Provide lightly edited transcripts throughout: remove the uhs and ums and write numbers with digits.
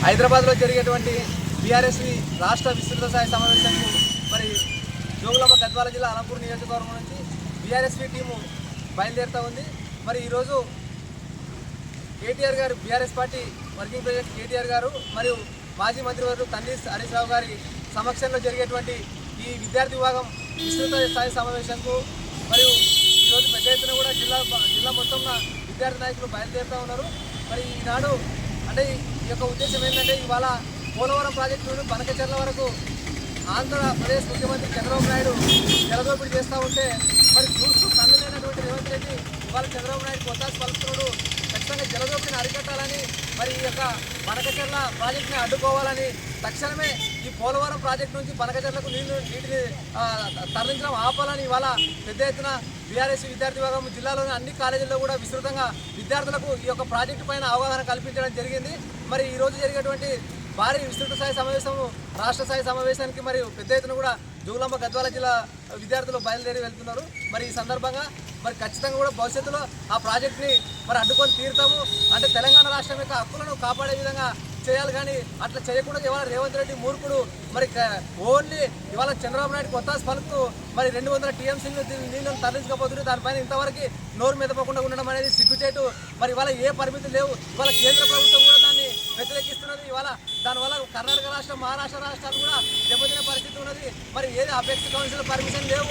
హైదరాబాద్లో జరిగేటువంటి బీఆర్ఎస్వి రాష్ట్ర విస్తృత స్థాయి సమావేశానికి మరి జోగులాంబ గద్వాల జిల్లా అలంపూర్ నియోజకవర్గం నుంచి బీఆర్ఎస్వి టీము బయలుదేరుతూ ఉంది. మరి ఈరోజు కేటీఆర్ గారు, BRS party working president KTR గారు మరియు మాజీ మంత్రివర్యులు తన్నీర్ హరీష్ రావు గారి సమక్షంలో జరిగేటువంటి ఈ విద్యార్థి విభాగం విస్తృత స్థాయి సమావేశంకు మరియు ఈరోజు పెద్ద ఎత్తున కూడా జిల్లా మొత్తంలో విద్యార్థి నాయకులు బయలుదేరుతూ ఉన్నారు. మరి ఈనాడు అంటే ఈ యొక్క ఉద్దేశం ఏంటంటే ఇవాళ పోలవరం ప్రాజెక్టు నుండి బనకచెర్ల వరకు ఆంధ్రప్రదేశ్ ముఖ్యమంత్రి చంద్రబాబు నాయుడు జలదోపిడీ చేస్తూ ఉంటే మరి చూస్తూ కళ్ళు లేనటువంటి రేవంత్ రెడ్డి ఇవాళ చంద్రబాబు నాయుడు ఒత్తాసు పలుకుతున్నాడు. ఖచ్చితంగా జలదోపిడిని అరికట్టాలని మరి ఈ యొక్క బనకచెర్ల ప్రాజెక్టుని అడ్డుకోవాలని తక్షణమే ఈ పోలవరం ప్రాజెక్టు నుంచి బనకచెర్లకు నీటిని తరలించడం ఆపాలని ఇవాళ పెద్ద ఎత్తున బీఆర్ఎస్ విద్యార్థి విభాగం జిల్లాలోని అన్ని కాలేజీల్లో కూడా విస్తృతంగా విద్యార్థులకు ఈ యొక్క ప్రాజెక్టు పైన అవగాహన కల్పించడం జరిగింది. మరి ఈరోజు జరిగేటువంటి భారీ విస్తృత స్థాయి సమావేశము, రాష్ట్ర స్థాయి సమావేశానికి మరి పెద్ద ఎత్తున కూడా జోగులాంబ గద్వాల జిల్లా విద్యార్థులు బయలుదేరి వెళ్తున్నారు. మరి ఈ సందర్భంగా మరి ఖచ్చితంగా కూడా భవిష్యత్తులో ఆ ప్రాజెక్ట్ని మరి అడ్డుకొని తీరుతాము. అంటే తెలంగాణ రాష్ట్రం యొక్క హక్కులను కాపాడే విధంగా చేయాలి, కానీ అట్లా చేయకుండా ఇవాళ రేవంత్ రెడ్డి మూర్ఖుడు మరి ఓన్లీ ఇవాళ చంద్రబాబు నాయుడు కొత్త పలుకుతూ మరి 200 టీఎంసీలు నీళ్ళను తరలించకపోతుంది. దానిపైన ఇంతవరకు నోరు మెదపకుండా ఉండడం అనేది సిగ్గుచేటు. మరి ఇవాళ ఏ పరిమితులు లేవు. ఇవాళ కేంద్ర ప్రభుత్వం కూడా దాన్ని వ్యతిరేకిస్తున్నది. ఇవాళ దానివల్ల కర్ణాటక రాష్ట్రం, మహారాష్ట్ర రాష్ట్రాలు కూడా దెబ్బతినే పరిస్థితి ఉన్నది. మరి ఏది అపెక్స్ కౌన్సిల్ పర్మిషన్ లేవు,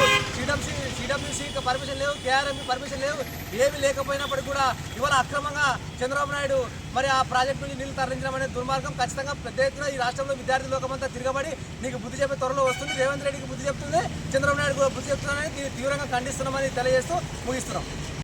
సిడబ్ల్యూసీ పర్మిషన్ లేవు, కేఆర్ఎంపీ పర్మిషన్ లేవు. ఏమి లేకపోయినప్పటికీ కూడా ఇవాళ అక్రమంగా చంద్రబాబు నాయుడు మరి ఆ ప్రాజెక్టు నుంచి నీళ్లు తరలించడం అనేది దుర్మార్గం. ఖచ్చితంగా పెద్ద ఎత్తున ఈ రాష్ట్రంలో విద్యార్థి లోకమంతా తిరగబడి నీకు బుద్ధి చెప్పే త్వరలో వస్తుంది. రేవంత్ రెడ్డికి బుద్ధి చెప్తుంది, చంద్రబాబు నాయుడు కూడా బుద్ధి చెప్తున్నారని తీవ్రంగా ఖండిస్తున్నామని తెలియజేస్తూ ముగిస్తున్నాం.